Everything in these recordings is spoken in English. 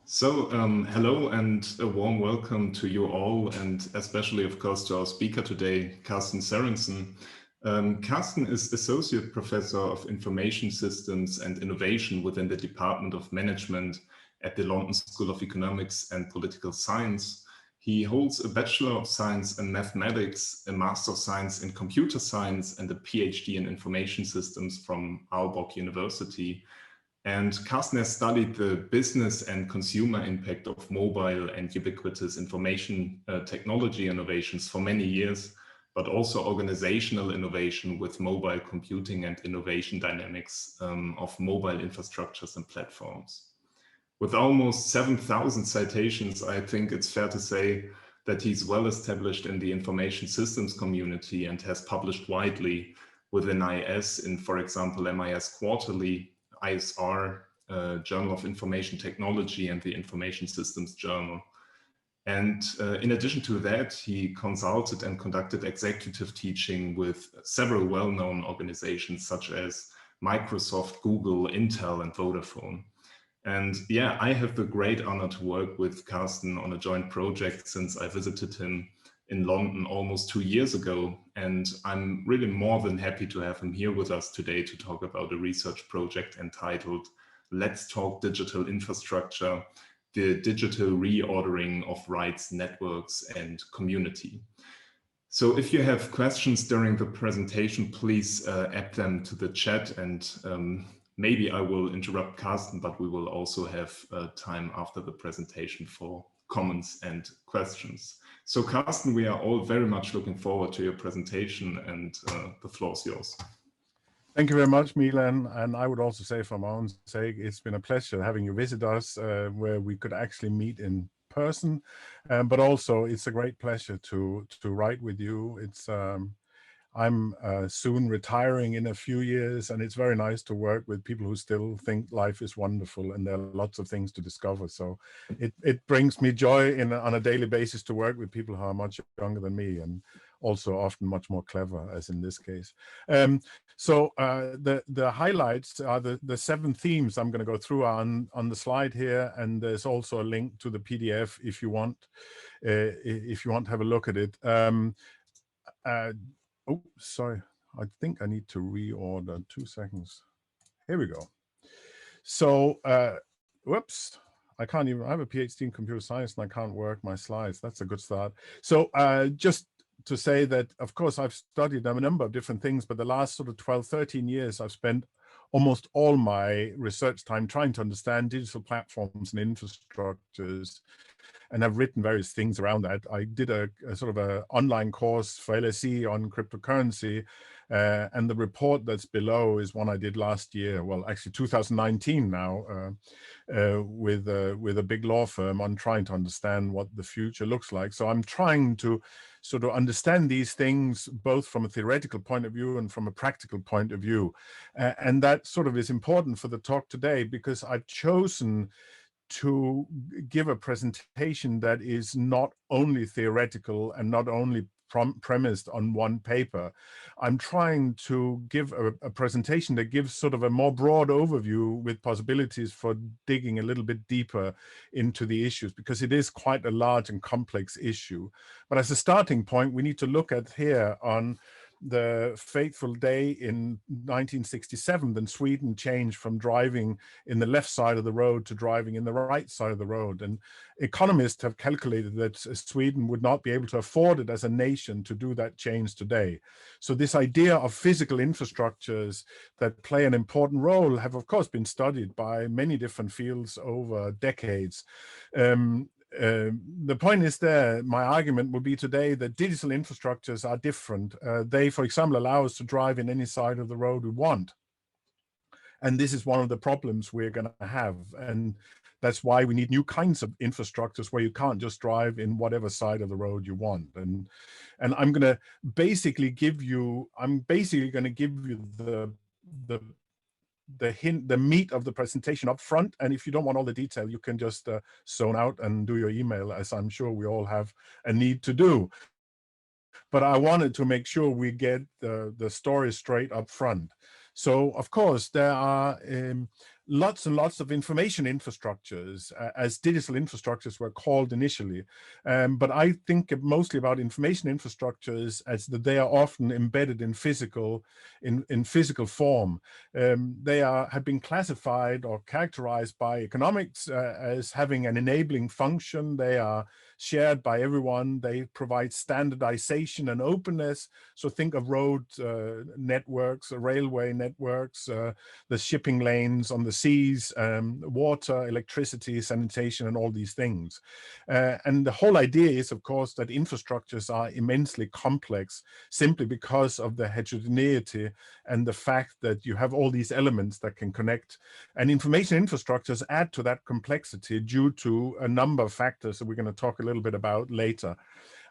Hello and a warm welcome to you all, and especially, of course, to our speaker today, Carsten Sørensen. Carsten is Associate Professor of Information Systems and Innovation within the Department of Management at the London School of Economics and Political Science. He holds a Bachelor of Science in Mathematics, a Master of Science in Computer Science, and a PhD in Information Systems from Aalborg University. And Carsten has studied the business and consumer impact of mobile and ubiquitous information technology innovations for many years, but also organizational innovation with mobile computing and innovation dynamics of mobile infrastructures and platforms. With almost 7,000 citations, I think it's fair to say that he's well established in the information systems community and has published widely within IS in, for example, MIS Quarterly, ISR, Journal of Information Technology, and the Information Systems Journal. And in addition to that, he consulted and conducted executive teaching with several well-known organizations such as Microsoft, Google, Intel, and Vodafone. And yeah, I have the great honor to work with Carsten on a joint project since I visited him in London almost 2 years ago. And I'm really more than happy to have him here with us today to talk about a research project entitled Let's Talk Digital Infrastructure, the digital reordering of rights, networks, and community. So if you have questions during the presentation, please add them to the chat, and maybe I will interrupt Carsten, but we will also have time after the presentation for comments and questions. So Carsten, we are all very much looking forward to your presentation, and the floor is yours. Thank you very much, Milan. And I would also say, for my own sake, it's been a pleasure having you visit us where we could actually meet in person. But also, it's a great pleasure to write with you. I'm soon retiring in a few years, and it's very nice to work with people who still think life is wonderful and there are lots of things to discover. So it brings me joy on a daily basis to work with people who are much younger than me and also often much more clever, as in this case. The highlights are the 7 themes I'm going to go through on the slide here, and there's also a link to the PDF if you want to have a look at it. Oh, sorry, I think I need to reorder. 2 seconds. Here we go. So, whoops, I can't even, I have a PhD in computer science and I can't work my slides. That's a good start. So just to say that, of course, I've studied a number of different things, but the last sort of 12, 13 years, I've spent almost all my research time trying to understand digital platforms and infrastructures, and I've written various things around that. I did a sort of an online course for LSE on cryptocurrency, and the report that's below is one I did last year, well, actually 2019 now, with a big law firm on trying to understand what the future looks like. So I'm trying to sort of understand these things both from a theoretical point of view and from a practical point of view. And that sort of is important for the talk today, because I've chosen to give a presentation that is not only theoretical and not only premised on one paper. I'm trying to give a presentation that gives sort of a more broad overview with possibilities for digging a little bit deeper into the issues, because it is quite a large and complex issue. But as a starting point, we need to look at here on the fateful day in 1967 when Sweden changed from driving in the left side of the road to driving in the right side of the road. And economists have calculated that Sweden would not be able to afford it as a nation to do that change today. So this idea of physical infrastructures that play an important role have, of course, been studied by many different fields over decades. The point is there, my argument will be today that digital infrastructures are different. They, for example, allow us to drive in any side of the road we want. And this is one of the problems we're going to have. And that's why we need new kinds of infrastructures where you can't just drive in whatever side of the road you want. And I'm going to basically give you, the meat of the presentation up front, and if you don't want all the detail, you can just zone out and do your email, as I'm sure we all have a need to do. But I wanted to make sure we get the story straight up front. So, of course, there are lots and lots of information infrastructures, as digital infrastructures were called initially. But I think mostly about information infrastructures as that they are often embedded in physical form. They have been classified or characterized by economics as having an enabling function. They are shared by everyone. They provide standardization and openness. So think of road networks, railway networks, the shipping lanes on the seas, water, electricity, sanitation, and all these things. And the whole idea is, of course, that infrastructures are immensely complex simply because of the heterogeneity and the fact that you have all these elements that can connect. And information infrastructures add to that complexity due to a number of factors that we're going to talk a little bit about later.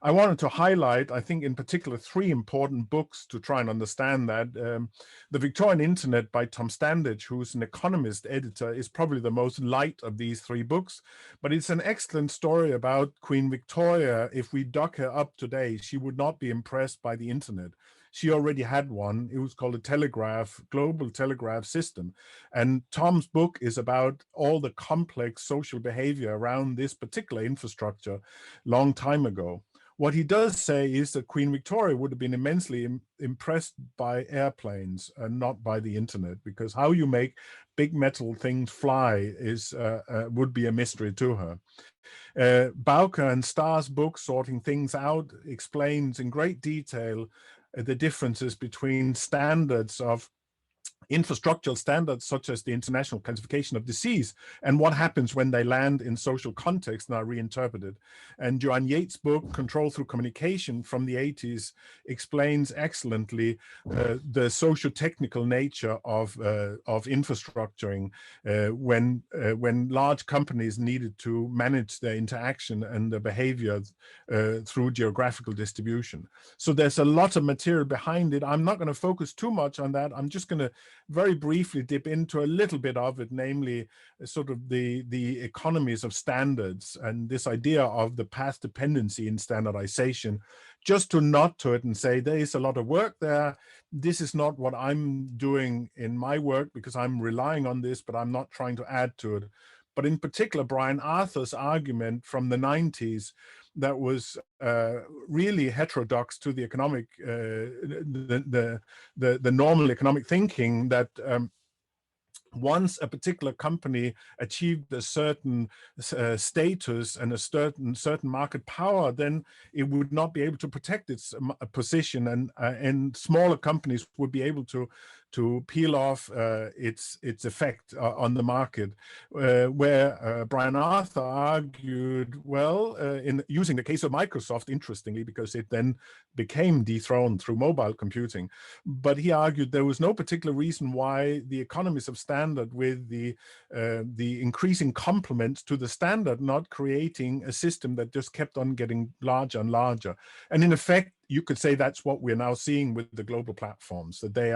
I wanted to highlight, I think in particular, 3 important books to try and understand that. The Victorian Internet by Tom Standage, who's an economist editor, is probably the most light of these 3 books, but it's an excellent story about Queen Victoria. If we dug her up today, she would not be impressed by the internet. She already had one. It was called a global telegraph system. And Tom's book is about all the complex social behavior around this particular infrastructure long time ago. What he does say is that Queen Victoria would have been immensely impressed by airplanes and not by the internet, because how you make big metal things fly would be a mystery to her. Bowker and Starr's book, Sorting Things Out, explains in great detail the differences between standards of infrastructural standards such as the International Classification of Disease and what happens when they land in social context and are reinterpreted. And Joanne Yates' book, Control Through Communication from the 80s, explains excellently the socio-technical nature of infrastructuring when large companies needed to manage their interaction and the behavior through geographical distribution. So there's a lot of material behind it. I'm not going to focus too much on that. I'm just going to very briefly dip into a little bit of it, namely sort of the economies of standards and this idea of the path dependency in standardization, just to nod to it and say there is a lot of work there. This is not what I'm doing in my work because I'm relying on this, but I'm not trying to add to it. But in particular, Brian Arthur's argument from the 90s that was really heterodox to the economic, the normal economic thinking that once a particular company achieved a certain status and a certain market power, then it would not be able to protect its position, and smaller companies would be able to peel off its effect on the market. Where Brian Arthur argued, well, in using the case of Microsoft, interestingly, because it then became dethroned through mobile computing, but he argued there was no particular reason why the economies of standard, with the increasing complement to the standard, not creating a system that just kept on getting larger and larger. And in effect, you could say that's what we're now seeing with the global platforms, that they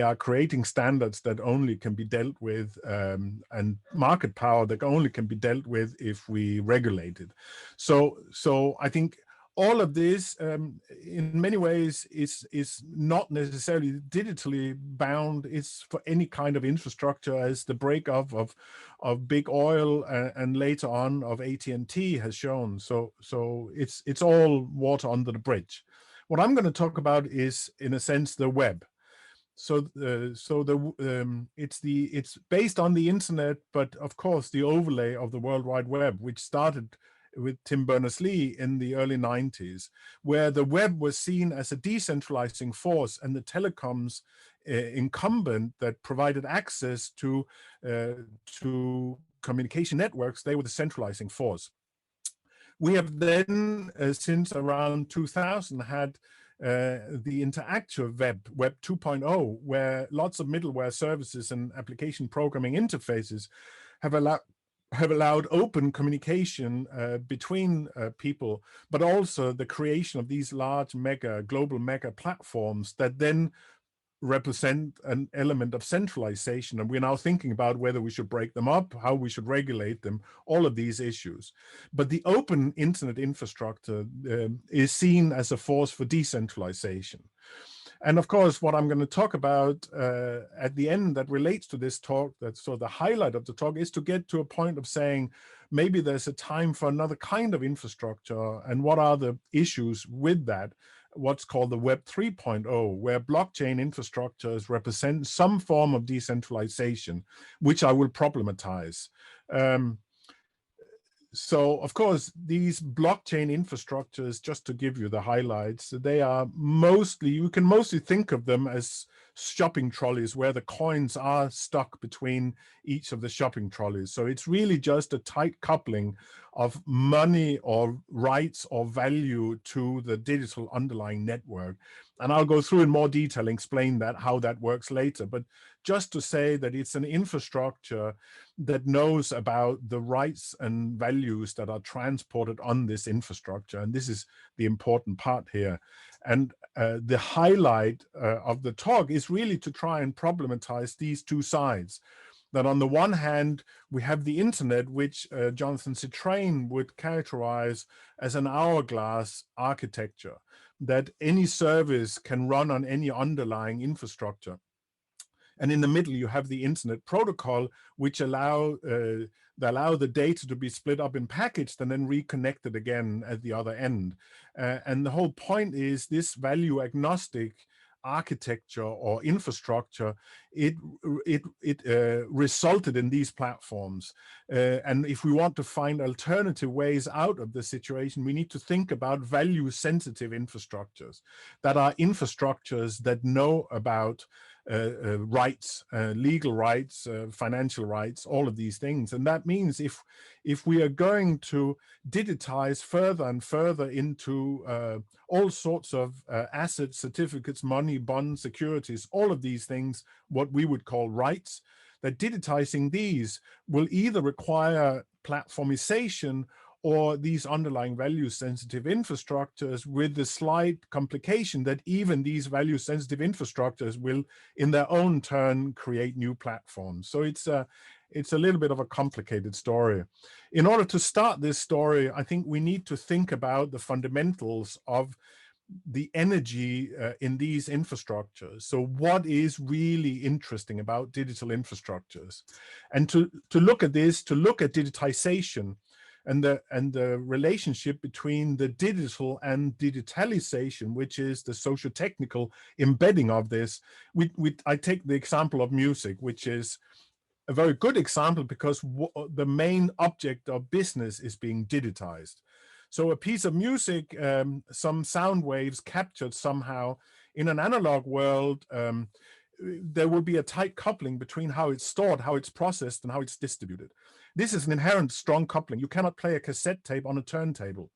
are creating standards that only can be dealt with, and market power that only can be dealt with if we regulate it. So I think all of this, in many ways, is not necessarily digitally bound. It's for any kind of infrastructure, as the breakup of big oil and later on of AT&T has shown. So it's all water under the bridge. What I'm going to talk about is, in a sense, the web. So it's based on the internet, but of course the overlay of the World Wide Web, which started with Tim Berners-Lee in the early 90s, where the web was seen as a decentralizing force, and the telecoms incumbent that provided access to communication networks, they were the centralizing force. We have then, since around 2000, had the interactive web 2.0, where lots of middleware services and application programming interfaces have allowed open communication between people, but also the creation of these large global mega platforms that then represent an element of centralization. And we're now thinking about whether we should break them up, how we should regulate them, all of these issues. But the open internet infrastructure is seen as a force for decentralization. And of course, what I'm going to talk about at the end that relates to this talk, that's sort of the highlight of the talk, is to get to a point of saying, maybe there's a time for another kind of infrastructure, and what are the issues with that, what's called the Web 3.0, where blockchain infrastructures represent some form of decentralization, which I will problematize. So, of course, these blockchain infrastructures, just to give you the highlights, they are mostly, you can mostly think of them as shopping trolleys where the coins are stuck between each of the shopping trolleys. So it's really just a tight coupling of money or rights or value to the digital underlying network. And I'll go through in more detail and explain that, how that works later. But just to say that it's an infrastructure that knows about the rights and values that are transported on this infrastructure. And this is the important part here. And the highlight of the talk is really to try and problematize these two sides. That on the one hand, we have the internet, which Jonathan Citrain would characterize as an hourglass architecture, that any service can run on any underlying infrastructure. And in the middle, you have the internet protocol, which allow the data to be split up in packets and then reconnected again at the other end. And the whole point is this value agnostic architecture or infrastructure, it resulted in these platforms. And if we want to find alternative ways out of the situation, we need to think about value sensitive infrastructures that are infrastructures that know about rights, legal rights, financial rights, all of these things. And that means if we are going to digitize further and further into all sorts of assets, certificates, money, bonds, securities, all of these things, what we would call rights, that digitizing these will either require platformization or these underlying value-sensitive infrastructures, with the slight complication that even these value-sensitive infrastructures will, in their own turn, create new platforms. So it's a little bit of a complicated story. In order to start this story, I think we need to think about the fundamentals of the energy in these infrastructures. So what is really interesting about digital infrastructures? And to look at this, to look at digitization, and the relationship between the digital and digitalization, which is the socio-technical embedding of this. I take the example of music, which is a very good example because the main object of business is being digitized. So a piece of music, some sound waves captured somehow in an analog world, there will be a tight coupling between how it's stored, how it's processed, and how it's distributed. This is an inherent strong coupling. You cannot play a cassette tape on a turntable.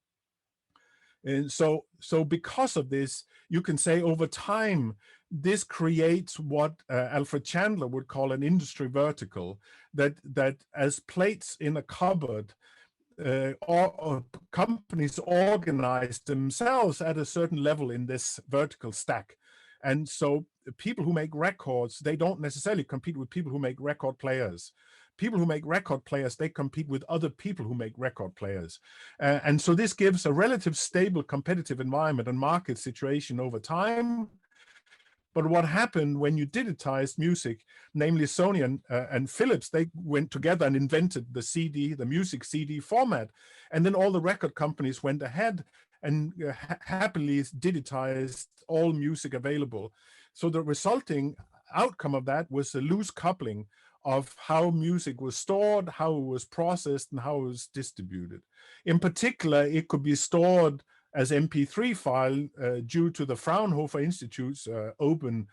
And so because of this, you can say over time, this creates what Alfred Chandler would call an industry vertical, that as plates in a cupboard, or companies organize themselves at a certain level in this vertical stack. And so people who make records, they don't necessarily compete with people who make record players. People who make record players, they compete with other people who make record players. And so this gives a relative stable competitive environment and market situation over time. But what happened when you digitized music, namely Sony and Philips, they went together and invented the CD, the music CD format. And then all the record companies went ahead and happily digitized all music available. So the resulting outcome of that was a loose coupling of how music was stored, how it was processed, and how it was distributed. In particular, it could be stored as MP3 file due to the Fraunhofer Institute's open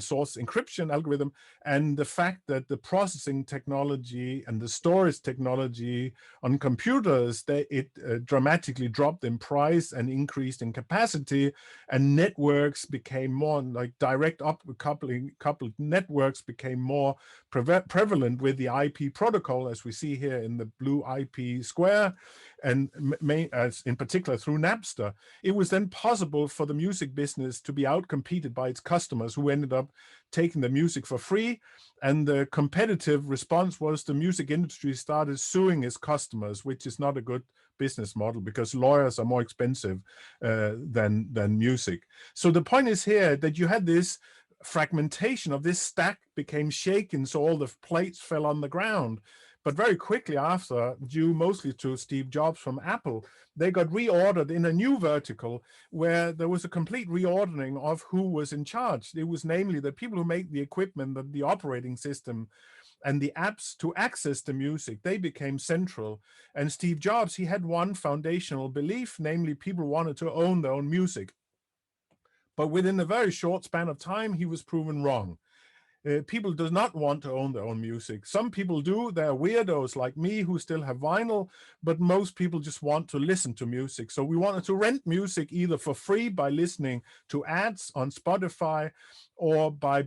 source encryption algorithm, and the fact that the processing technology and the storage technology on computers, it dramatically dropped in price and increased in capacity, and networks became more like direct coupled networks became more prevalent with the IP protocol, as we see here in the blue IP square, and as in particular through Napster. It was then possible for the music business to be outcompeted by its customers, who ended up taking the music for free. And the competitive response was the music industry started suing its customers, which is not a good business model, because lawyers are more expensive than music. So the point is here that you had this fragmentation of this stack became shaken, so all the plates fell on the ground. But very quickly after, due mostly to Steve Jobs from Apple, they got reordered in a new vertical where there was a complete reordering of who was in charge. It was namely the people who make the equipment, the operating system, and the apps to access the music. They became central. And Steve Jobs, he had one foundational belief, namely people wanted to own their own music. But within a very short span of time, he was proven wrong. People do not want to own their own music. Some people do. They're weirdos like me who still have vinyl, but most people just want to listen to music. So we wanted to rent music either for free by listening to ads on Spotify or by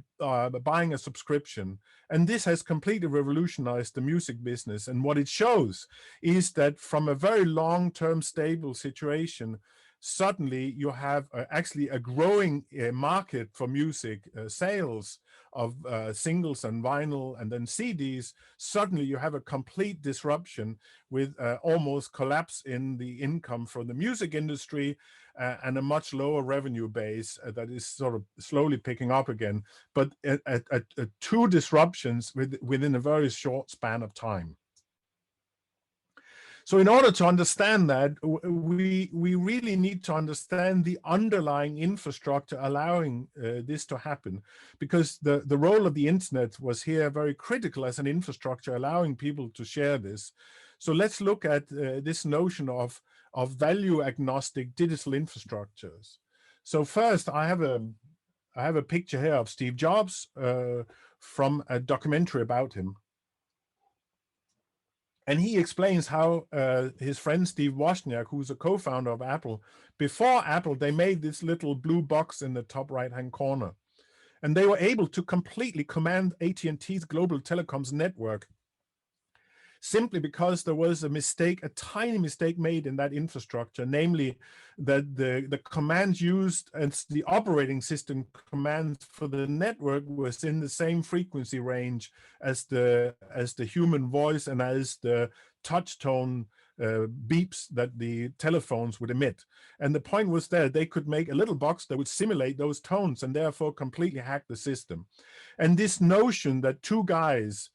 buying a subscription. And this has completely revolutionized the music business. And what it shows is that from a very long-term stable situation, suddenly you have actually a growing market for music sales of singles and vinyl and then CDs. Suddenly you have a complete disruption with almost collapse in the income from the music industry and a much lower revenue base that is sort of slowly picking up again, but two disruptions within a very short span of time. So in order to understand that, we really need to understand the underlying infrastructure allowing this to happen, because the role of the internet was here very critical as an infrastructure allowing people to share this. So let's look at this notion of value agnostic digital infrastructures. So first, I have a picture here of Steve Jobs from a documentary about him. And he explains how his friend Steve Wozniak, who's a co-founder of Apple, before Apple, they made this little blue box in the top right-hand corner. And they were able to completely command AT&T's global telecoms network, simply because there was a mistake, a tiny mistake made in that infrastructure, namely that the commands used and the operating system commands for the network was in the same frequency range as the human voice and as the touch tone beeps that the telephones would emit. And the point was that they could make a little box that would simulate those tones and therefore completely hack the system. And this notion that two guys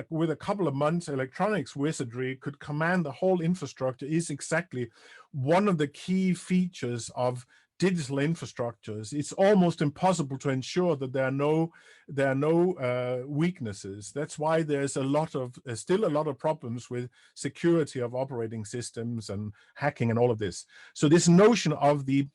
with a couple of months electronics wizardry could command the whole infrastructure is exactly one of the key features of digital infrastructures. It's almost impossible to ensure that there are no weaknesses. That's why there's still a lot of problems with security of operating systems and hacking and all of this. So this notion of the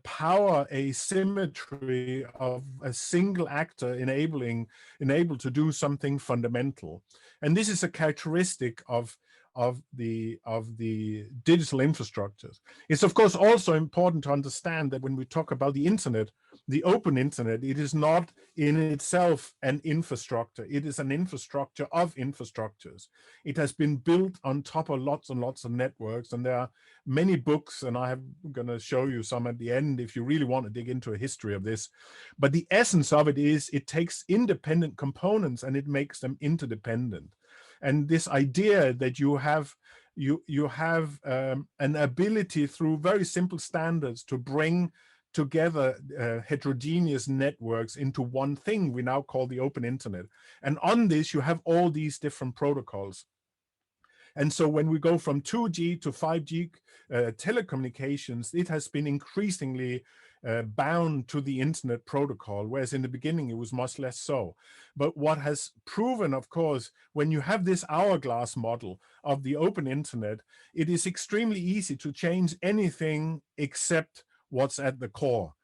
power asymmetry of a single actor enabled to do something fundamental, and this is a characteristic of the digital infrastructures. It's of course also important to understand that when we talk about the internet, the open internet, it is not in itself an infrastructure. It is an infrastructure of infrastructures. It has been built on top of lots and lots of networks, and there are many books, and I'm going to show you some at the end if you really want to dig into a history of this. But the essence of it is it takes independent components and it makes them interdependent. And this idea that you have an ability through very simple standards to bring together heterogeneous networks into one thing we now call the open internet. And on this, you have all these different protocols. And so when we go from 2G to 5G telecommunications, it has been increasingly bound to the internet protocol, whereas in the beginning it was much less so. But what has proven, of course, when you have this hourglass model of the open internet, it is extremely easy to change anything except what's at the core.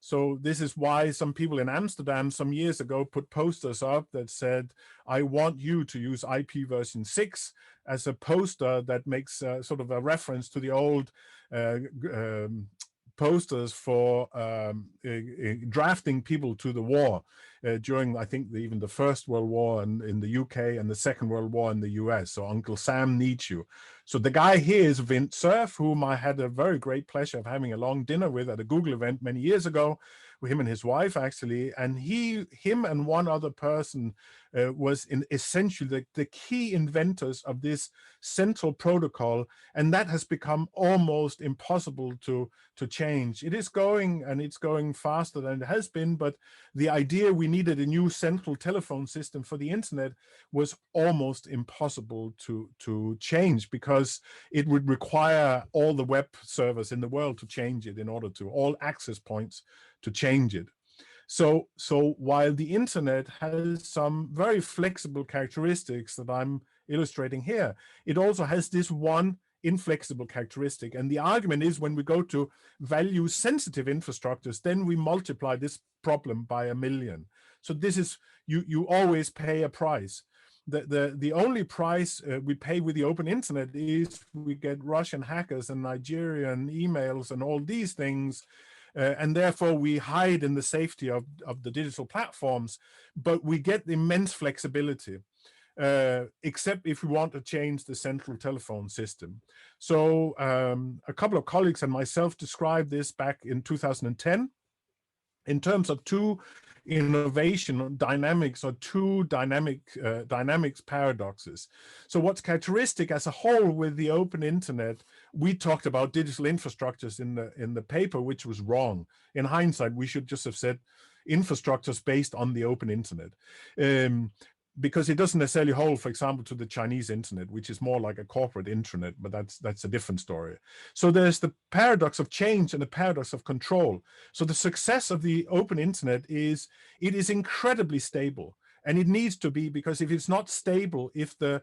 So this is why some people in Amsterdam some years ago put posters up that said, I want you to use IP version 6 as a poster that makes sort of a reference to the old posters for drafting people to the war. during, I think, even the First World War in the UK and the Second World War in the US. So Uncle Sam needs you. So the guy here is Vint Cerf, whom I had a very great pleasure of having a long dinner with at a Google event many years ago, with him and his wife actually. And him and one other person was essentially the key inventors of this central protocol, and that has become almost impossible to change. It is going, and it's going faster than it has been, but the idea we needed a new central telephone system for the internet was almost impossible to change, because it would require all the web servers in the world to change it, in order to all access points to change it. So while the internet has some very flexible characteristics that I'm illustrating here, it also has this one inflexible characteristic. And the argument is, when we go to value sensitive infrastructures, then we multiply this problem by 1,000,000. So this is, you always pay a price. The only price we pay with the open internet is we get Russian hackers and Nigerian emails and all these things. And therefore we hide in the safety of the digital platforms, but we get immense flexibility, except if we want to change the central telephone system. So a couple of colleagues and myself described this back in 2010 in terms of two innovation dynamics, or two dynamics paradoxes. So what's characteristic as a whole with the open internet, we talked about digital infrastructures in the paper, which was wrong. In hindsight, we should just have said infrastructures based on the open internet. Because it doesn't necessarily hold, for example, to the Chinese internet, which is more like a corporate intranet, but that's a different story. So there's the paradox of change and the paradox of control. So the success of the open internet is it is incredibly stable. And it needs to be, because if it's not stable, if the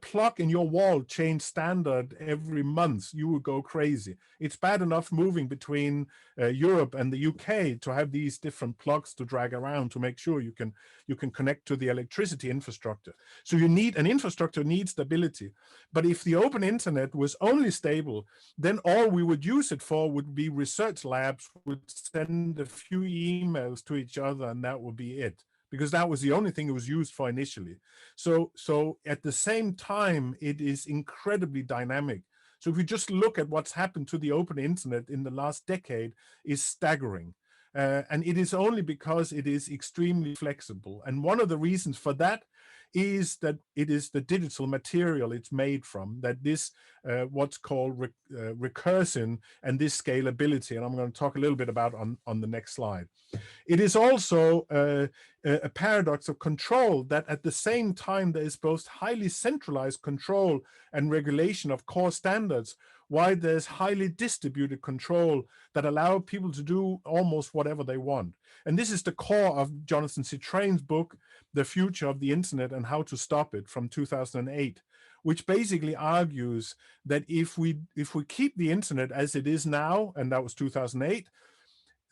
plug in your wall changed standard every month, you would go crazy. It's bad enough moving between Europe and the UK to have these different plugs to drag around to make sure you can connect to the electricity infrastructure. So you need an infrastructure, needs stability. But if the open internet was only stable, then all we would use it for would be research labs would send a few emails to each other, and that would be it, because that was the only thing it was used for initially. So at the same time, it is incredibly dynamic. So if we just look at what's happened to the open internet in the last decade, is staggering. And it is only because it is extremely flexible. And one of the reasons for that is that it is the digital material it's made from, that this what's called recursion and this scalability, and I'm going to talk a little bit about on the next slide. It is also a paradox of control, that at the same time there is both highly centralized control and regulation of core standards, while there's highly distributed control that allow people to do almost whatever they want. And this is the core of Jonathan Citrain's book, The Future of the Internet and How to Stop It, from 2008, which basically argues that if we keep the internet as it is now, and that was 2008,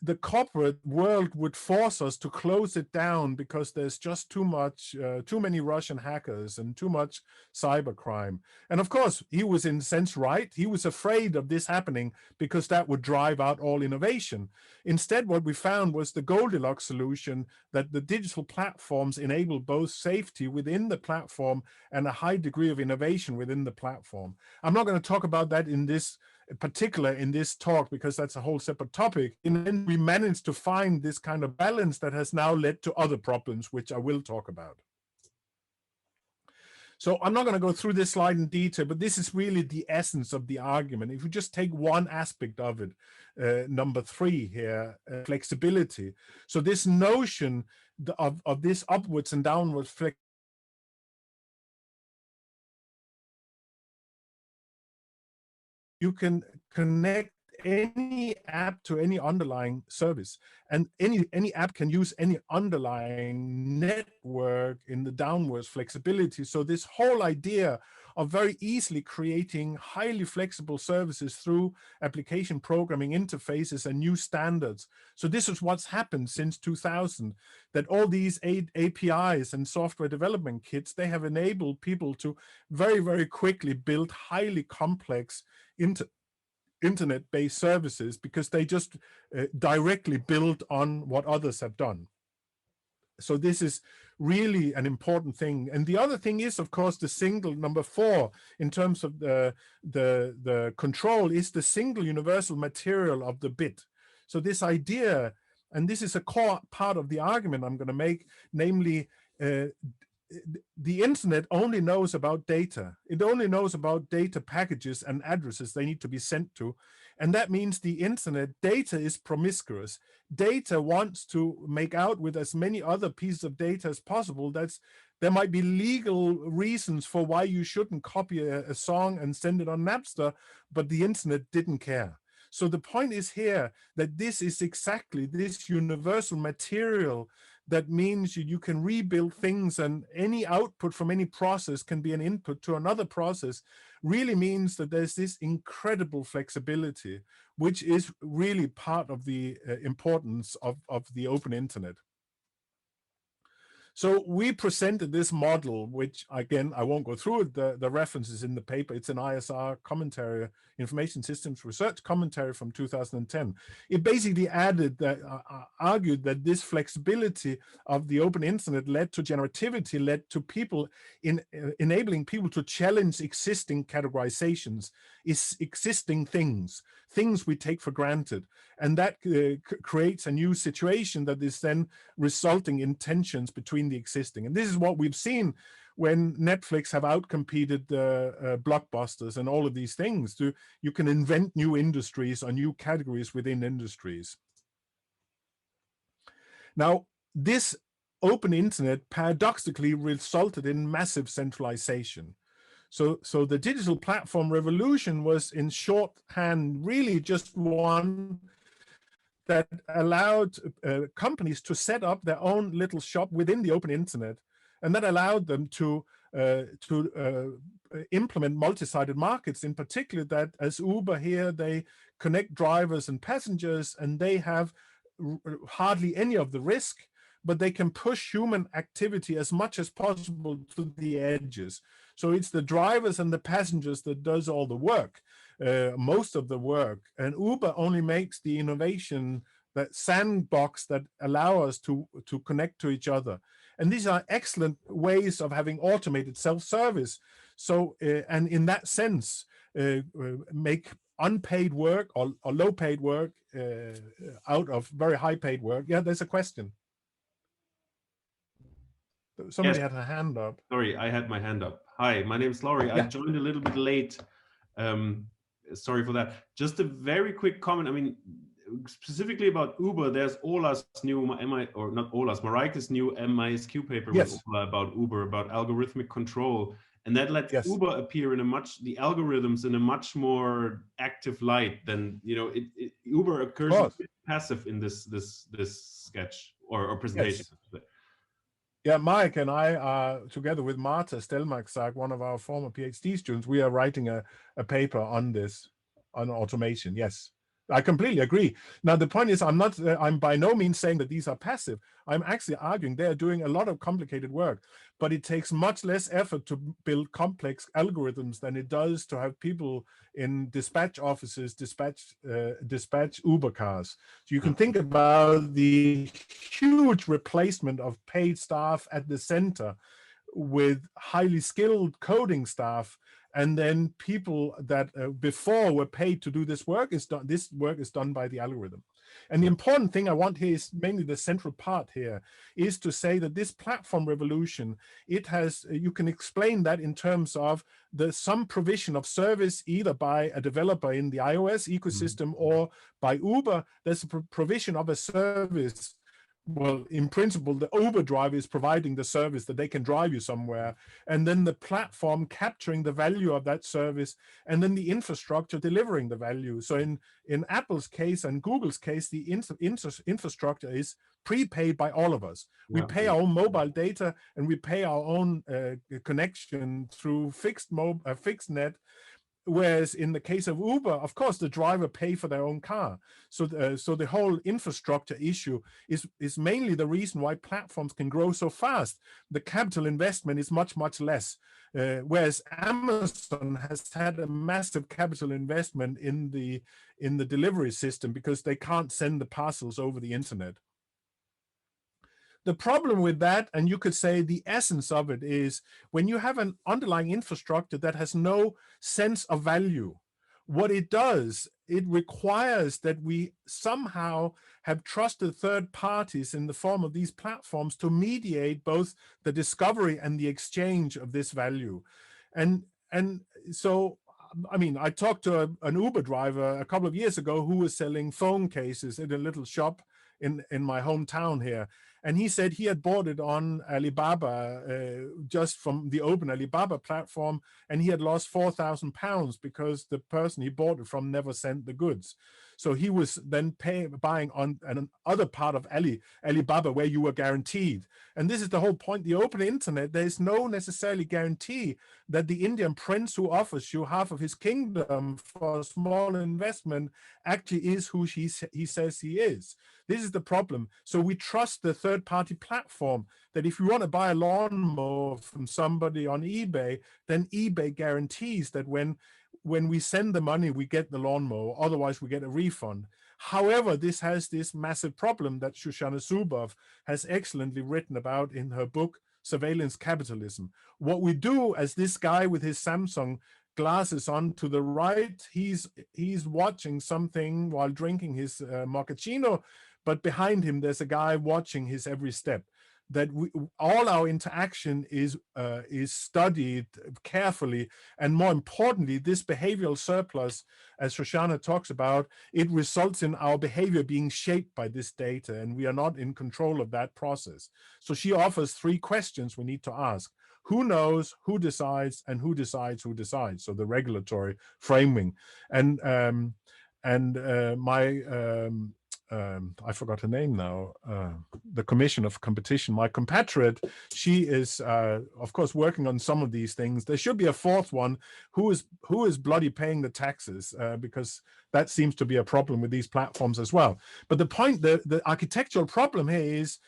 the corporate world would force us to close it down, because there's just too many Russian hackers and too much cybercrime. And of course, he was in a sense right. He was afraid of this happening because that would drive out all innovation. Instead, what we found was the Goldilocks solution, that the digital platforms enable both safety within the platform and a high degree of innovation within the platform. I'm not going to talk about that in this particular in this talk, because that's a whole separate topic. And then we managed to find this kind of balance that has now led to other problems, which I will talk about. So I'm not going to go through this slide in detail, but this is really the essence of the argument. If we just take one aspect of it, number 3 here, flexibility. So this notion of this upwards and downwards flexibility, you can connect any app to any underlying service, and any app can use any underlying network in the downwards flexibility. So this whole idea of very easily creating highly flexible services through application programming interfaces and new standards. So this is what's happened since 2000, that all these APIs and software development kits, they have enabled people to very, very quickly build highly complex internet-based services, because they just directly build on what others have done. so this is really an important thing. And the other thing is, of course, the single number 4 in terms of the control is the single universal material of the bit. So this idea, and this is a core part of the argument I'm going to make, namely, the internet only knows about data. It only knows about data packages and addresses they need to be sent to. And that means the internet data is promiscuous. Data wants to make out with as many other pieces of data as possible. There might be legal reasons for why you shouldn't copy a song and send it on Napster, but the internet didn't care. So the point is here that this is exactly this universal material that means you can rebuild things, and any output from any process can be an input to another process, really means that there's this incredible flexibility, which is really part of the importance of the open internet. So we presented this model, which again, I won't go through it. The references in the paper. It's an ISR commentary, Information Systems Research commentary from 2010. It basically added that, argued that this flexibility of the open internet led to generativity, led to people enabling people to challenge existing categorizations, existing things we take for granted. And that creates a new situation that is then resulting in tensions between the existing. And this is what we've seen when Netflix have outcompeted blockbusters and all of these things. You can invent new industries or new categories within industries. Now, this open internet paradoxically resulted in massive centralization. So the digital platform revolution was, in shorthand, really just one that allowed companies to set up their own little shop within the open internet, and that allowed them to implement multi-sided markets. In particular, that as Uber here, they connect drivers and passengers, and they have hardly any of the risk, but they can push human activity as much as possible to the edges. So it's the drivers and the passengers that does all the work, most of the work. And Uber only makes the innovation, that sandbox that allow us to connect to each other. And these are excellent ways of having automated self-service. So, and in that sense, make unpaid work or low paid work out of very high paid work. Yeah, there's a question. Somebody had a hand up. Sorry, I had my hand up. Hi, my name is Laurie. Yeah. I joined a little bit late. Sorry for that. Just a very quick comment. I mean, specifically about Uber, there's Ola's new, Mareike's new MISQ paper with Ola about Uber, about algorithmic control. And that let Uber appear in the algorithms in a much more active light than, Uber occurs a bit passive in this sketch or presentation. Yes. Yeah, Mike and I are, together with Marta Stelmaxak, one of our former PhD students, we are writing a paper on this, on automation. Yes, I completely agree. Now, the point is, I'm by no means saying that these are passive. I'm actually arguing they're doing a lot of complicated work, but it takes much less effort to build complex algorithms than it does to have people in dispatch offices dispatch Uber cars. So you can think about the huge replacement of paid staff at the center with highly skilled coding staff, and then people that before were paid to do this work is done. This work is done by the algorithm. And the important thing I want here is mainly the central part here is to say that this platform revolution, it has, you can explain that in terms of some provision of service either by a developer in the iOS ecosystem or by Uber. There's a provision of a service. Well, in principle, the Uber driver is providing the service that they can drive you somewhere, and then the platform capturing the value of that service, and then the infrastructure delivering the value. So in Apple's case and Google's case, the infrastructure is prepaid by all of us. Yeah. We pay our own mobile data, and we pay our own connection through fixed net. Whereas in the case of Uber, of course, the driver pay for their own car. So the whole infrastructure issue is mainly the reason why platforms can grow so fast. The capital investment is much, much less. Whereas Amazon has had a massive capital investment in the delivery system because they can't send the parcels over the internet. the problem with that, and you could say the essence of it, is when you have an underlying infrastructure that has no sense of value, what it does, it requires that we somehow have trusted third parties in the form of these platforms to mediate both the discovery and the exchange of this value. And so, I mean, I talked to an Uber driver a couple of years ago who was selling phone cases in a little shop in my hometown here. And he said he had bought it on Alibaba, just from the open Alibaba platform, and he had lost £4,000 because the person he bought it from never sent the goods. So he was then buying on another part of Alibaba where you were guaranteed. And this is the whole point. The open internet, there is no necessarily guarantee that the Indian prince who offers you half of his kingdom for a small investment actually is who he says he is. This is the problem. So we trust the third-party platform that if you want to buy a lawnmower from somebody on eBay, then eBay guarantees that when we send the money, we get the lawnmower. Otherwise, we get a refund. However, this has this massive problem that Shoshana Zuboff has excellently written about in her book, Surveillance Capitalism. What we do, as this guy with his Samsung glasses on to the right, he's watching something while drinking his mochaccino, but behind him, there's a guy watching his every step. That all our interaction is studied carefully, and more importantly, this behavioral surplus, as Shoshana talks about, it results in our behavior being shaped by this data, and we are not in control of that process. So she offers 3 questions we need to ask: who knows, who decides, and who decides who decides? So the regulatory framing, and I forgot her name now, the Commission of Competition, my compatriot, she is, of course, working on some of these things. There should be a 4th one, who is bloody paying the taxes, because that seems to be a problem with these platforms as well. But the point, the architectural problem here is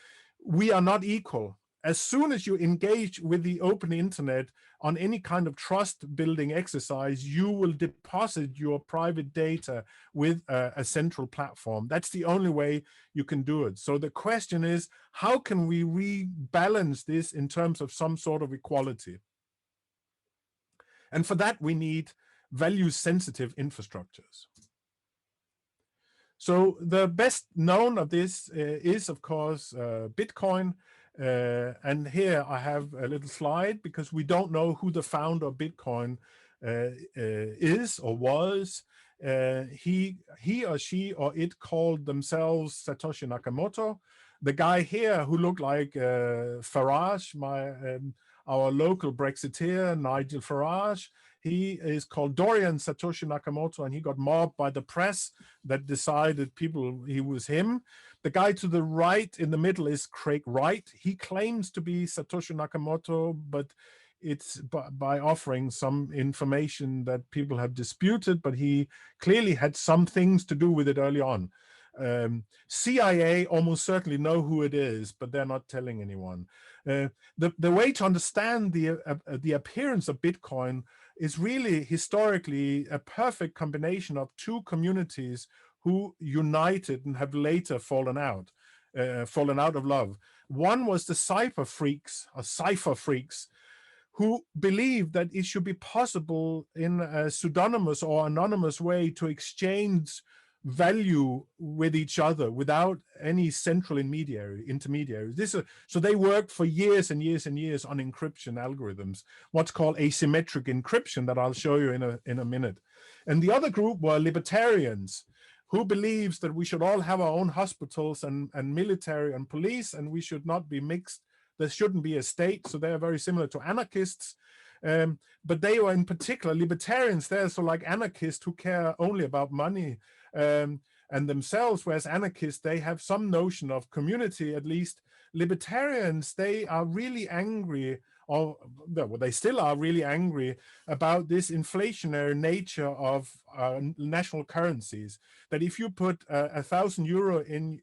we are not equal. As soon as you engage with the open internet on any kind of trust building exercise, you will deposit your private data with a central platform. That's the only way you can do it. So the question is, how can we rebalance this in terms of some sort of equality? And for that, we need value-sensitive infrastructures. So the best known of this is, of course, Bitcoin. And here I have a little slide, because we don't know who the founder of Bitcoin is or was. He or she or it called themselves Satoshi Nakamoto. The guy here who looked like Farage, our local Brexiteer, Nigel Farage, he is called Dorian Satoshi Nakamoto, and he got mobbed by the press that decided he was him. The guy to the right in the middle is Craig Wright. He claims to be Satoshi Nakamoto, but it's by offering some information that people have disputed, but he clearly had some things to do with it early on. CIA almost certainly know who it is, but they're not telling anyone. The way to understand the appearance of Bitcoin is really historically a perfect combination of 2 communities who united and have later fallen out of love. One was the cipher freaks, who believed that it should be possible in a pseudonymous or anonymous way to exchange value with each other without any central intermediaries. So they worked for years and years and years on encryption algorithms, what's called asymmetric encryption, that I'll show you in a minute. And the other group were libertarians, who believes that we should all have our own hospitals and military and police, and we should not be mixed. There shouldn't be a state. So they are very similar to anarchists. But they were in particular libertarians. They're so like anarchists who care only about money and themselves, whereas anarchists, they have some notion of community. At least libertarians, they are really angry, or well, they still are really angry about this inflationary nature of national currencies. That if you put €1,000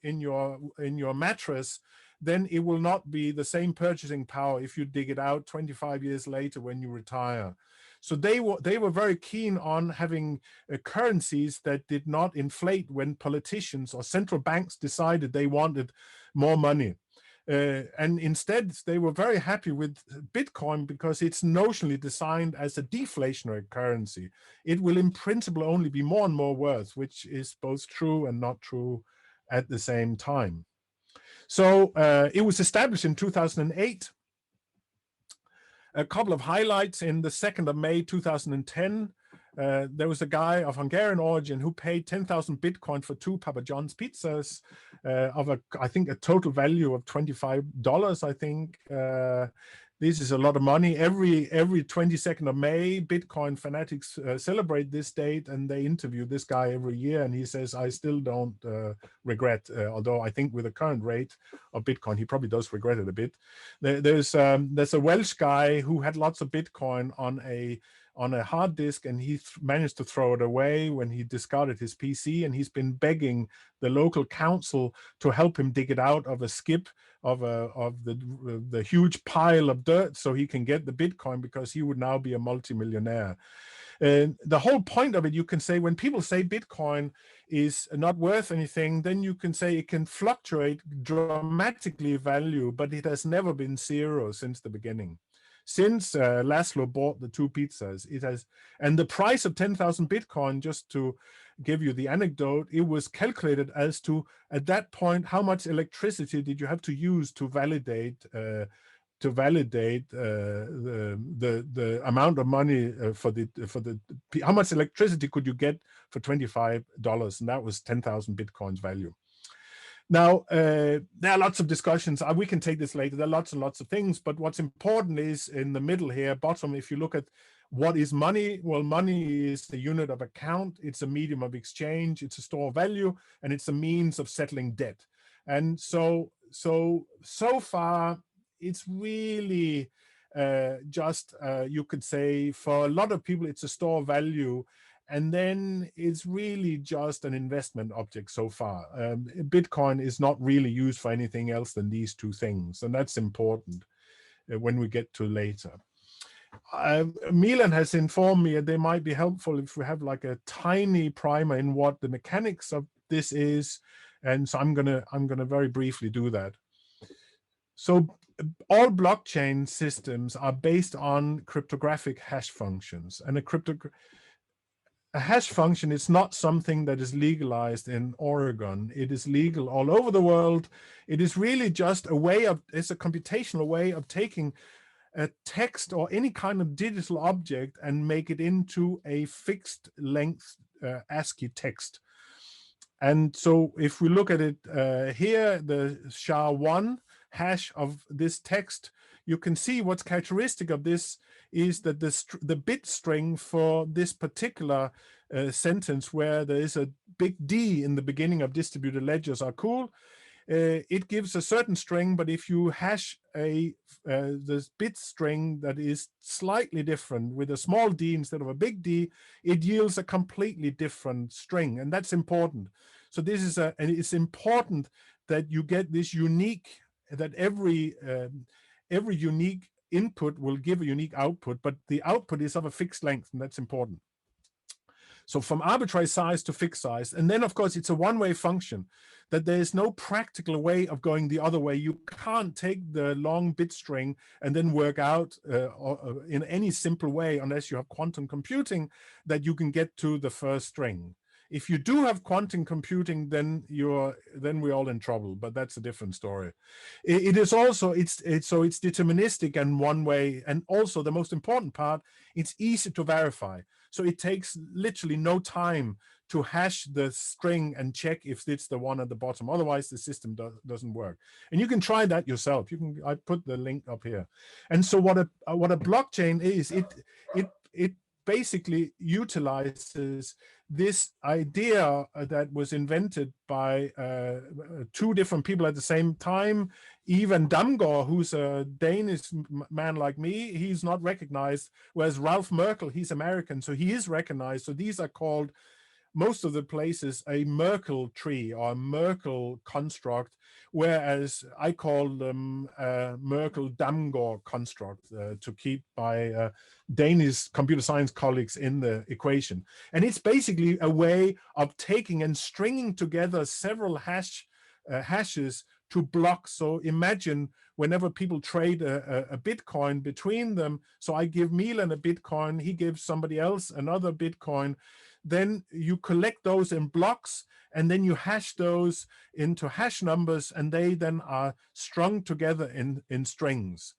in your mattress, then it will not be the same purchasing power if you dig it out 25 years later when you retire. So they were very keen on having currencies that did not inflate when politicians or central banks decided they wanted more money. And instead, they were very happy with Bitcoin because it's notionally designed as a deflationary currency. It will in principle only be more and more worth, which is both true and not true at the same time. So it was established in 2008. A couple of highlights: in the 2nd of May 2010, there was a guy of Hungarian origin who paid 10,000 Bitcoin for 2 Papa John's pizzas of I think a total value of $25. I think this is a lot of money. Every 22nd of May, Bitcoin fanatics celebrate this date, and they interview this guy every year, and he says, "I still don't regret." Although I think with the current rate of Bitcoin, he probably does regret it a bit. There's a Welsh guy who had lots of Bitcoin on a hard disk, and he managed to throw it away when he discarded his PC, and he's been begging the local council to help him dig it out of a skip of the huge pile of dirt so he can get the Bitcoin, because he would now be a multimillionaire. The whole point of it, you can say, when people say Bitcoin is not worth anything, then you can say it can fluctuate dramatically in value, but it has never been zero since the beginning. Since Laszlo bought the 2 pizzas, it has, and the price of 10,000 Bitcoin, just to give you the anecdote, it was calculated as to, at that point, how much electricity did you have to use to validate the amount of money how much electricity could you get for $25, and that was 10,000 Bitcoins value. Now, there are lots of discussions. We can take this later. There are lots and lots of things, but what's important is in the middle here, bottom, if you look at what is money, well, money is the unit of account. It's a medium of exchange. It's a store of value, and it's a means of settling debt. And so far, it's really just, you could say, for a lot of people, it's a store of value. And then it's really just an investment object so far. Bitcoin is not really used for anything else than these 2 things. And that's important when we get to later. Milan has informed me that they might be helpful if we have like a tiny primer in what the mechanics of this is. And so I'm gonna very briefly do that. So all blockchain systems are based on cryptographic hash functions, and a hash function is not something that is legalized in Oregon. It is legal all over the world. It is really just it's a computational way of taking a text or any kind of digital object and make it into a fixed length ASCII text. And so if we look at it here, the SHA-1 hash of this text, you can see what's characteristic of this is that the bit string for this particular sentence, where there is a big D in the beginning of distributed ledgers, are cool. It gives a certain string, but if you hash this bit string that is slightly different with a small d instead of a big D, it yields a completely different string, and that's important. So this is and it's important that you get this unique, that every unique input will give a unique output, but the output is of a fixed length, and that's important. So from arbitrary size to fixed size. And then, of course, it's a one-way function, that there is no practical way of going the other way. You can't take the long bit string and then work out in any simple way, unless you have quantum computing, that you can get to the first string. If you do have quantum computing, then we're all in trouble, but that's a different story. It is also, it's deterministic and one way, and also the most important part, it's easy to verify. So it takes literally no time to hash the string and check if it's the one at the bottom. Otherwise, the system doesn't work. And you can try that yourself. I put the link up here. And so what a blockchain is, it basically utilizes this idea that was invented by 2 different people at the same time. Even Damgaard, who's a Danish man like me, he's not recognized, whereas Ralph Merkle, he's American, so he is recognized. So these are called, most of the places, a Merkle tree or a Merkle construct, whereas I call them Merkle-Damgaard construct to keep my Danish computer science colleagues in the equation. And it's basically a way of taking and stringing together several hashes to blocks. So imagine whenever people trade a Bitcoin between them, so I give Milan a Bitcoin, he gives somebody else another Bitcoin, then you collect those in blocks, and then you hash those into hash numbers, and they then are strung together in strings,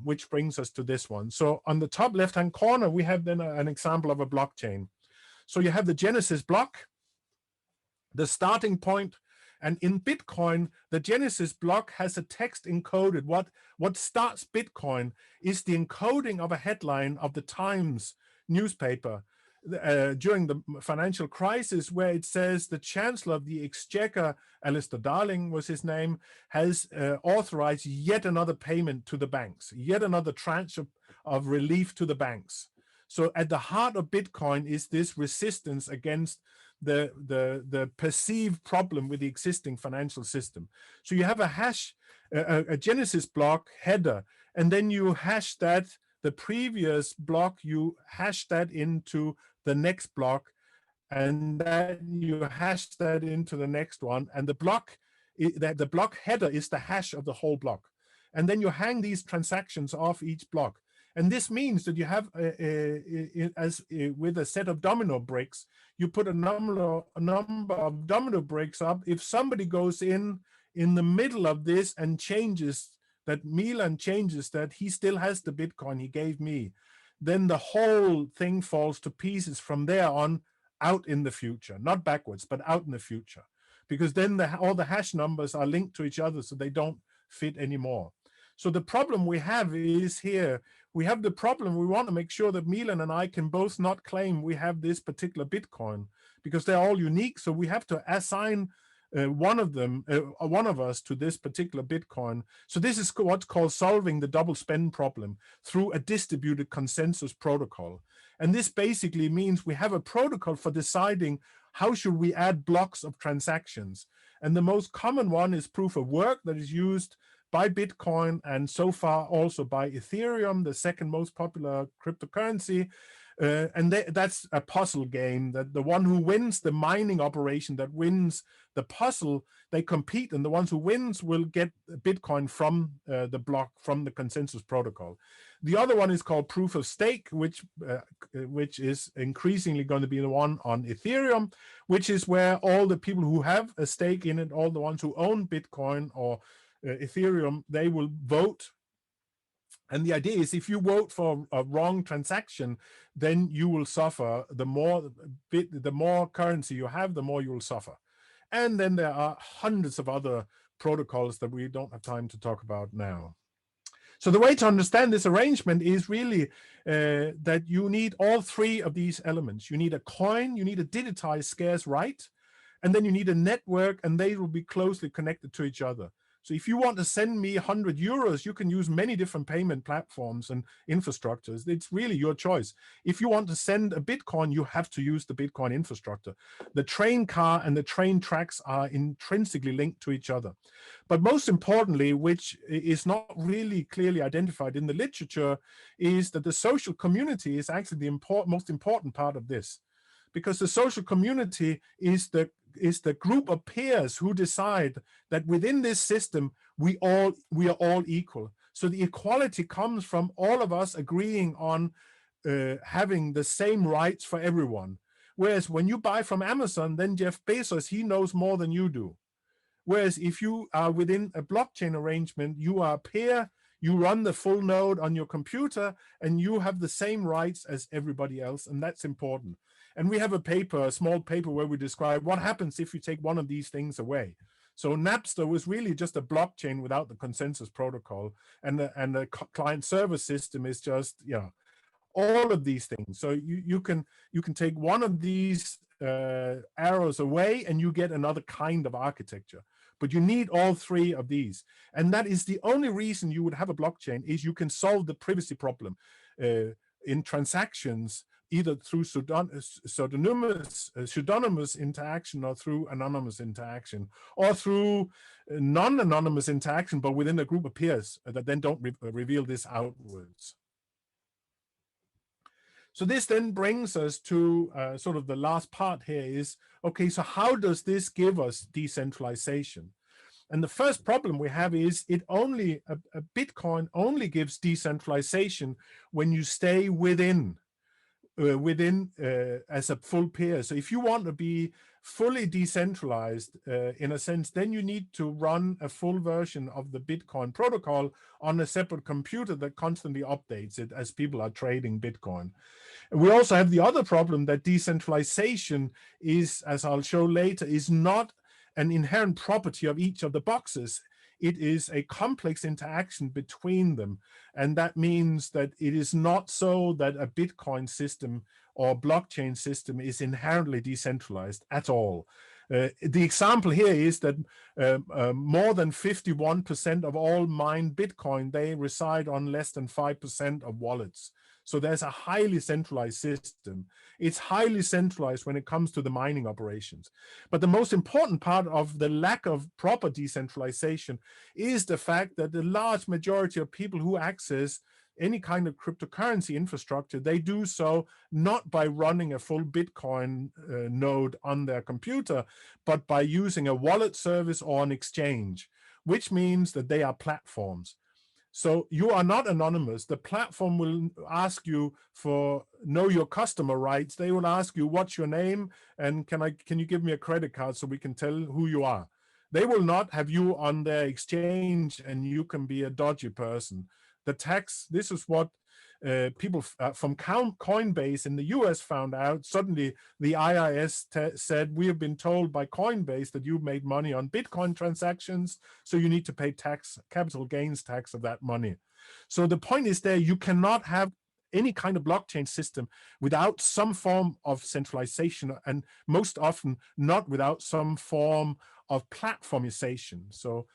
which brings us to this one. So on the top left-hand corner, we have then an example of a blockchain. So you have the Genesis block, the starting point, and in Bitcoin, the Genesis block has a text encoded. What starts Bitcoin is the encoding of a headline of the Times newspaper during the financial crisis, where it says the Chancellor of the Exchequer, Alistair Darling was his name, has authorized yet another payment to the banks, yet another tranche of relief to the banks. So at the heart of Bitcoin is this resistance against the perceived problem with the existing financial system. So you have a hash, a Genesis block header, and then you hash that, the previous block, you hash that into the next block, and then you hash that into the next one, and the block header is the hash of the whole block. And then you hang these transactions off each block. And this means that you have, with a set of domino bricks, you put a number of domino bricks up. If somebody goes in the middle of this and changes that, Milan changes that, he still has the Bitcoin he gave me, then the whole thing falls to pieces from there on, out in the future, not backwards, but out in the future, because then all the hash numbers are linked to each other, so they don't fit anymore. So the problem we have is here, we have the problem, we want to make sure that Milan and I can both not claim we have this particular Bitcoin, because they're all unique. So we have to assign one of us to this particular Bitcoin. So this is what's called solving the double spend problem through a distributed consensus protocol. And this basically means we have a protocol for deciding how should we add blocks of transactions. And the most common one is proof of work, that is used by Bitcoin and so far also by Ethereum, the second most popular cryptocurrency. And that's a puzzle game, that the one who wins the mining operation, that wins the puzzle, they compete, and the ones who wins will get Bitcoin from the block, from the consensus protocol. The other one is called proof of stake, which is increasingly going to be the one on Ethereum, which is where all the people who have a stake in it, all the ones who own Bitcoin or Ethereum, they will vote. And the idea is, if you vote for a wrong transaction, then you will suffer. The more currency you have, the more you will suffer. And then there are hundreds of other protocols that we don't have time to talk about now. So the way to understand this arrangement is really that you need all three of these elements. You need a coin, you need a digitized scarce right, and then you need a network, and they will be closely connected to each other. So if you want to send me 100 euros, you can use many different payment platforms and infrastructures. It's really your choice. If you want to send a Bitcoin, you have to use the Bitcoin infrastructure. The train car and the train tracks are intrinsically linked to each other. But most importantly, which is not really clearly identified in the literature, is that the social community is actually the most important part of this. Because the social community is the group of peers who decide that within this system we are all equal. So the equality comes from all of us agreeing on having the same rights for everyone. Whereas when you buy from Amazon, then Jeff Bezos, he knows more than you do. Whereas if you are within a blockchain arrangement, you are a peer, you run the full node on your computer, and you have the same rights as everybody else, and that's important. And we have a small paper where we describe what happens if you take one of these things away. So Napster was really just a blockchain without the consensus protocol, and the client server system is just, all of these things. So you can take one of these arrows away and you get another kind of architecture. But you need all three of these. And that is the only reason you would have a blockchain, is you can solve the privacy problem in transactions, either through pseudonymous interaction, or through anonymous interaction, or through non-anonymous interaction, but within a group of peers that then don't reveal this outwards. So this then brings us to sort of the last part here is, okay, so how does this give us decentralization? And the first problem we have is a Bitcoin only gives decentralization when you stay within as a full peer. So if you want to be fully decentralized in a sense, then you need to run a full version of the Bitcoin protocol on a separate computer that constantly updates it as people are trading Bitcoin. And we also have the other problem that decentralization is, as I'll show later, is not an inherent property of each of the boxes. It is a complex interaction between them. And that means that it is not so that a Bitcoin system or blockchain system is inherently decentralized at all. The example here is that more than 51% of all mined Bitcoin, they reside on less than 5% of wallets. So there's a highly centralized system. It's highly centralized when it comes to the mining operations. But the most important part of the lack of proper decentralization is the fact that the large majority of people who access any kind of cryptocurrency infrastructure, they do so not by running a full Bitcoin node on their computer, but by using a wallet service or an exchange, which means that they are platforms. So you are not anonymous. The platform will ask you for know your customer rights. They will ask you, what's your name? And can you give me a credit card so we can tell who you are? They will not have you on their exchange and you can be a dodgy person. The tax, this is what people from Coinbase in the US found out. Suddenly the IRS said, we have been told by Coinbase that you made money on Bitcoin transactions, so you need to pay tax, capital gains tax of that money. So the point is there, you cannot have any kind of blockchain system without some form of centralization, and most often not without some form of platformization. So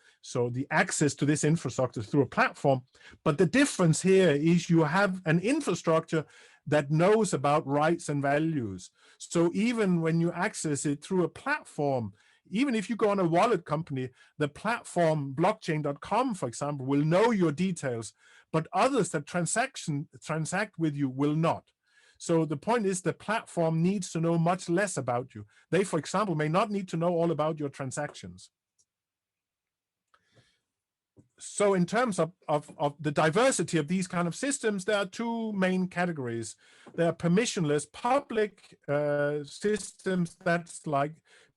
the access to this infrastructure through a platform. But the difference here is you have an infrastructure that knows about rights and values. So even when you access it through a platform, even if you go on a wallet company, the platform blockchain.com, for example, will know your details, but others that transact with you will not. So the point is the platform needs to know much less about you. They, for example, may not need to know all about your transactions. So in terms of the diversity of these kind of systems, there are two main categories. There are permissionless public systems, that's like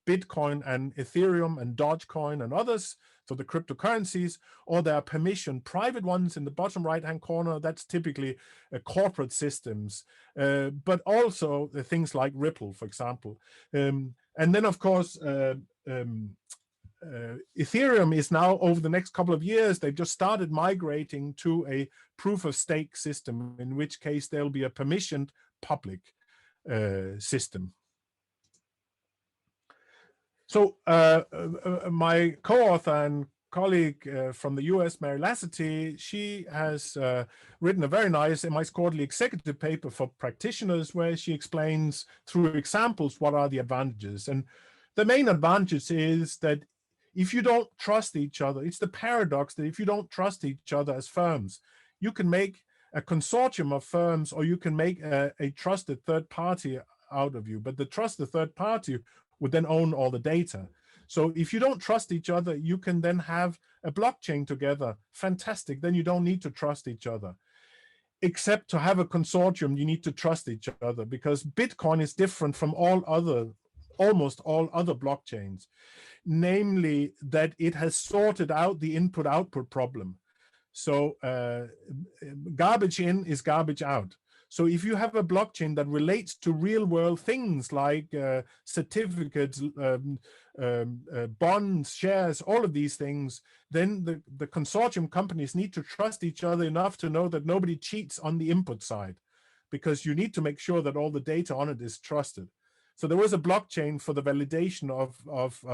Bitcoin and Ethereum and Dogecoin and others, so the cryptocurrencies, or there are permissioned private ones in the bottom right-hand corner. That's typically corporate systems, but also things like Ripple, for example. And then, of course, Ethereum is now, over the next couple of years, they've just started migrating to a proof-of-stake system, in which case there'll be a permissioned public system. So my co-author and colleague from the US, Mary Lasseter, she has written a very nice MI's quarterly executive paper for practitioners, where she explains through examples what are the advantages. And the main advantage is that if you don't trust each other, it's the paradox that if you don't trust each other as firms, you can make a consortium of firms, or you can make a trusted third party out of you. But the trusted third party would then own all the data. So if you don't trust each other, you can then have a blockchain together. Fantastic. Then you don't need to trust each other. Except to have a consortium, you need to trust each other, because Bitcoin is different from almost all other blockchains, namely that it has sorted out the input-output problem. So garbage in is garbage out. So if you have a blockchain that relates to real-world things like certificates, bonds, shares, all of these things, then the consortium companies need to trust each other enough to know that nobody cheats on the input side, because you need to make sure that all the data on it is trusted. So there was a blockchain for the validation of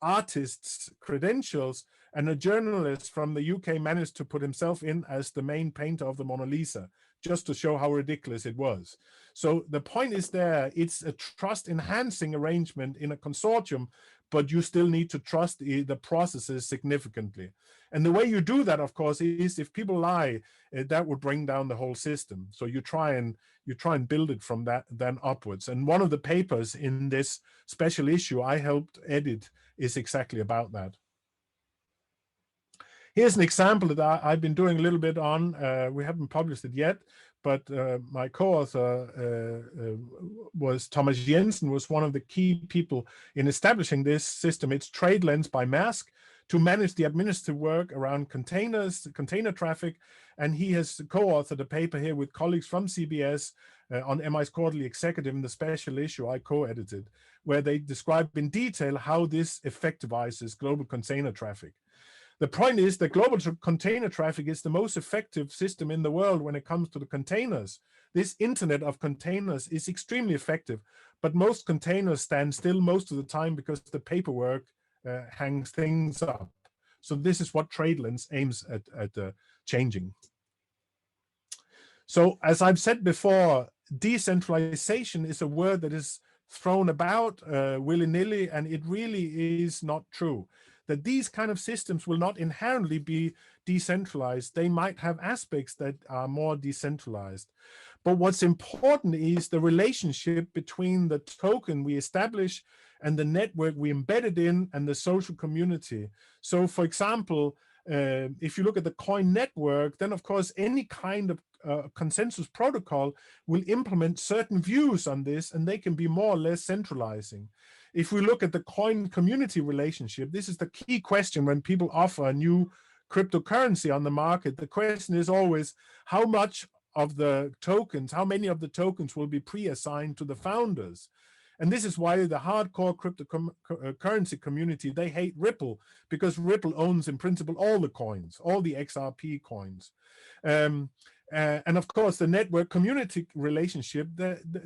artists' credentials, and a journalist from the UK managed to put himself in as the main painter of the Mona Lisa, just to show how ridiculous it was. So the point is there, it's a trust-enhancing arrangement in a consortium, but you still need to trust the processes significantly. And the way you do that, of course, is if people lie, that would bring down the whole system. So you try and build it from that then upwards. And one of the papers in this special issue I helped edit is exactly about that. Here's an example that I've been doing a little bit on. We haven't published it yet, but my co-author was Thomas Jensen, was one of the key people in establishing this system. It's Tradelens by Maersk to manage the administrative work around containers, container traffic. And he has co-authored a paper here with colleagues from CBS on MI's Quarterly Executive in the special issue I co-edited, where they describe in detail how this effectivizes global container traffic. The point is that global container traffic is the most effective system in the world when it comes to the containers. This internet of containers is extremely effective, but most containers stand still most of the time because the paperwork hangs things up. So this is what Tradelens aims at changing. So as I've said before, decentralization is a word that is thrown about willy-nilly, and it really is not true. That these kind of systems will not inherently be decentralized. They might have aspects that are more decentralized. But what's important is the relationship between the token we establish and the network we embedded in and the social community. So for example, if you look at the coin network, then of course any kind of consensus protocol will implement certain views on this, and they can be more or less centralizing. If we look at the coin community relationship, this is the key question when people offer a new cryptocurrency on the market. The question is always how much of the tokens, how many of the tokens will be pre-assigned to the founders. And this is why the hardcore cryptocurrency community, they hate Ripple, because Ripple owns in principle all the coins, all the XRP coins. And of course, the network community relationship,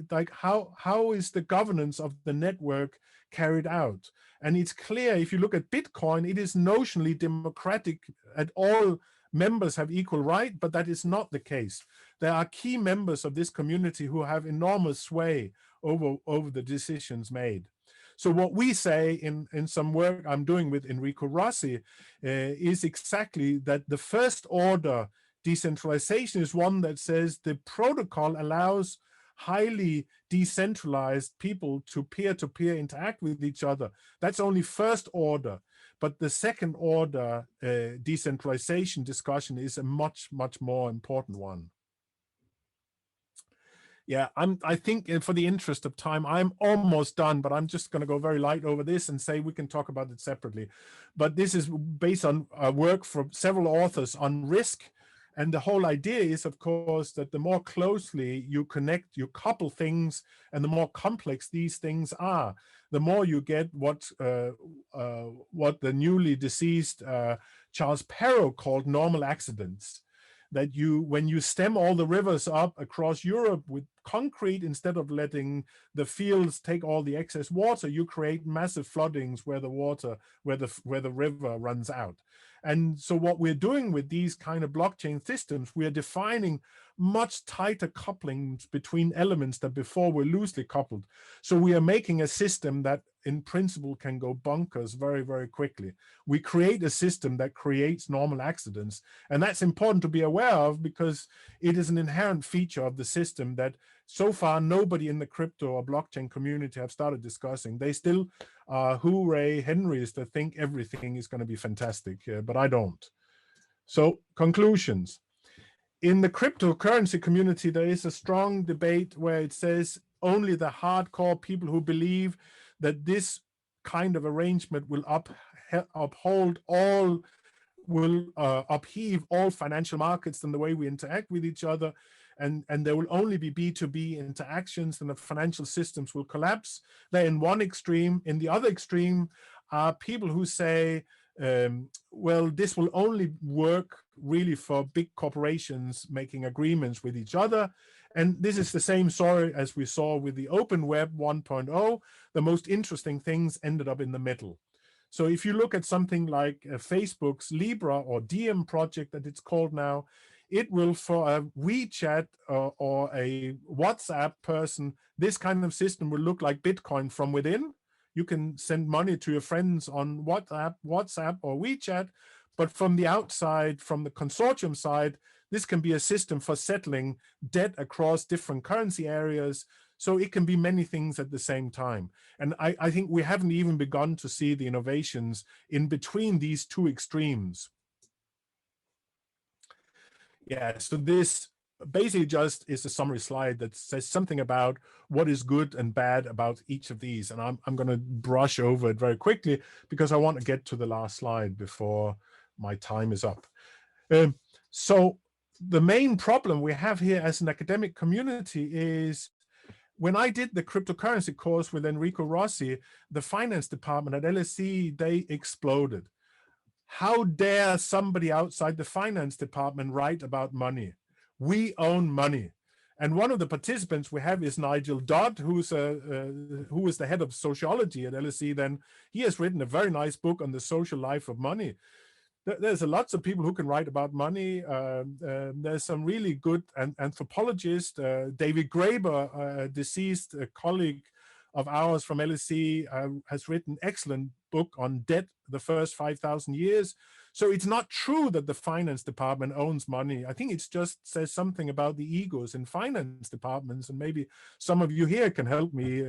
like how is the governance of the network carried out? And it's clear if you look at Bitcoin, it is notionally democratic and all members have equal right, but that is not the case. There are key members of this community who have enormous sway over the decisions made. So what we say in some work I'm doing with Enrico Rossi is exactly that the first order decentralization is one that says the protocol allows highly decentralized people to peer-to-peer interact with each other. That's only first order. But the second order decentralization discussion is a much, much more important one. Yeah, I think for the interest of time, I'm almost done, but I'm just going to go very light over this and say we can talk about it separately. But this is based on work from several authors on risk. And the whole idea is, of course, that the more closely you connect, you couple things, and the more complex these things are, the more you get what the newly deceased Charles Perrow called normal accidents. That when you stem all the rivers up across Europe with concrete, instead of letting the fields take all the excess water, you create massive floodings where the river runs out. And so what we're doing with these kind of blockchain systems, we are defining much tighter couplings between elements that before were loosely coupled. So we are making a system that in principle can go bonkers very, very quickly. We create a system that creates normal accidents. And that's important to be aware of because it is an inherent feature of the system that so far nobody in the crypto or blockchain community have started discussing. They still hooray Henrys that think everything is going to be fantastic, but I don't. So conclusions. In the cryptocurrency community, there is a strong debate where it says only the hardcore people who believe that this kind of arrangement will uphold all, will upheave all financial markets and the way we interact with each other, and there will only be B2B interactions and the financial systems will collapse. They're in one extreme. In the other extreme are people who say, well, this will only work really for big corporations making agreements with each other. And this is the same story as we saw with the Open Web 1.0. The most interesting things ended up in the middle. So if you look at something like Facebook's Libra or Diem project that it's called now, it will, for a WeChat or a WhatsApp person, this kind of system will look like Bitcoin from within. You can send money to your friends on WhatsApp or WeChat, but from the outside, from the consortium side, this can be a system for settling debt across different currency areas. So it can be many things at the same time. And I think we haven't even begun to see the innovations in between these two extremes. Yeah, so this basically just is a summary slide that says something about what is good and bad about each of these. And I'm going to brush over it very quickly because I want to get to the last slide before my time is up. So the main problem we have here as an academic community is when I did the cryptocurrency course with Enrico Rossi, the finance department at LSE, they exploded. How dare somebody outside the finance department write about money? We own money. And one of the participants we have is Nigel Dodd, who is the head of sociology at LSE. Then he has written a very nice book on the social life of money. There's lots of people who can write about money. There's some really good anthropologists. David Graeber, a deceased colleague of ours from LSE, has written an excellent book on debt, the first 5,000 years. So it's not true that the finance department owns money. I think it just says something about the egos in finance departments, and maybe some of you here can help me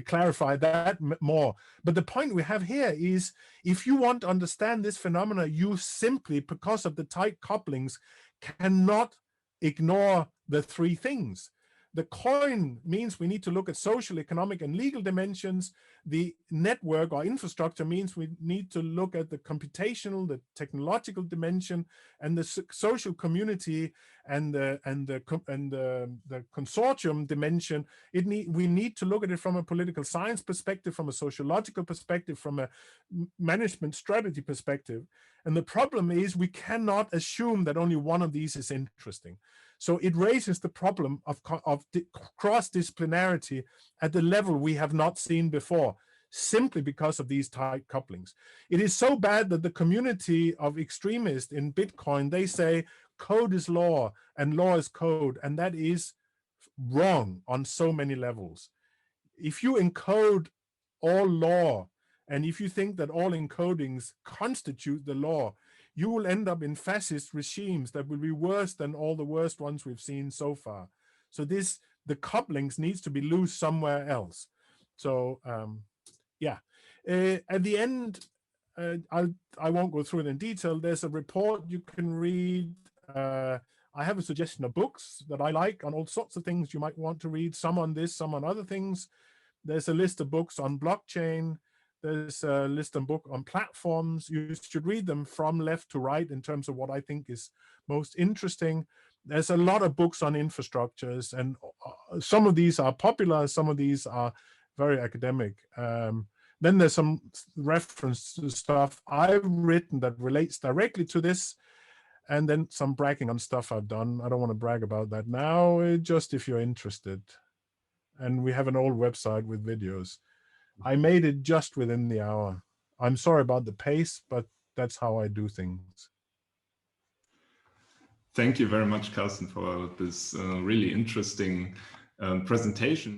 clarify that more. But the point we have here is, if you want to understand this phenomena, you simply, because of the tight couplings, cannot ignore the three things. The coin means we need to look at social, economic, and legal dimensions. The network or infrastructure means we need to look at the computational, the technological dimension, and the social community and the consortium dimension. We need to look at it from a political science perspective, from a sociological perspective, from a management strategy perspective. And the problem is we cannot assume that only one of these is interesting. So it raises the problem of cross-disciplinarity at the level we have not seen before, simply because of these tight couplings. It is so bad that the community of extremists in Bitcoin, they say code is law and law is code, and that is wrong on so many levels. If you encode all law, and if you think that all encodings constitute the law, you will end up in fascist regimes that will be worse than all the worst ones we've seen so far. So the couplings needs to be loose somewhere else. So yeah, at the end, I won't go through it in detail. There's a report you can read. I have a suggestion of books that I like on all sorts of things you might want to read, some on this, some on other things. There's a list of books on blockchain. There's a list of books on platforms. You should read them from left to right in terms of what I think is most interesting. There's a lot of books on infrastructures, and some of these are popular, some of these are very academic. Then there's some reference to stuff I've written that relates directly to this, and then some bragging on stuff I've done. I don't want to brag about that now, just if you're interested. And we have an old website with videos. I made it just within the hour. I'm sorry about the pace, but that's how I do things. Thank you very much, Carsten, for this really interesting presentation.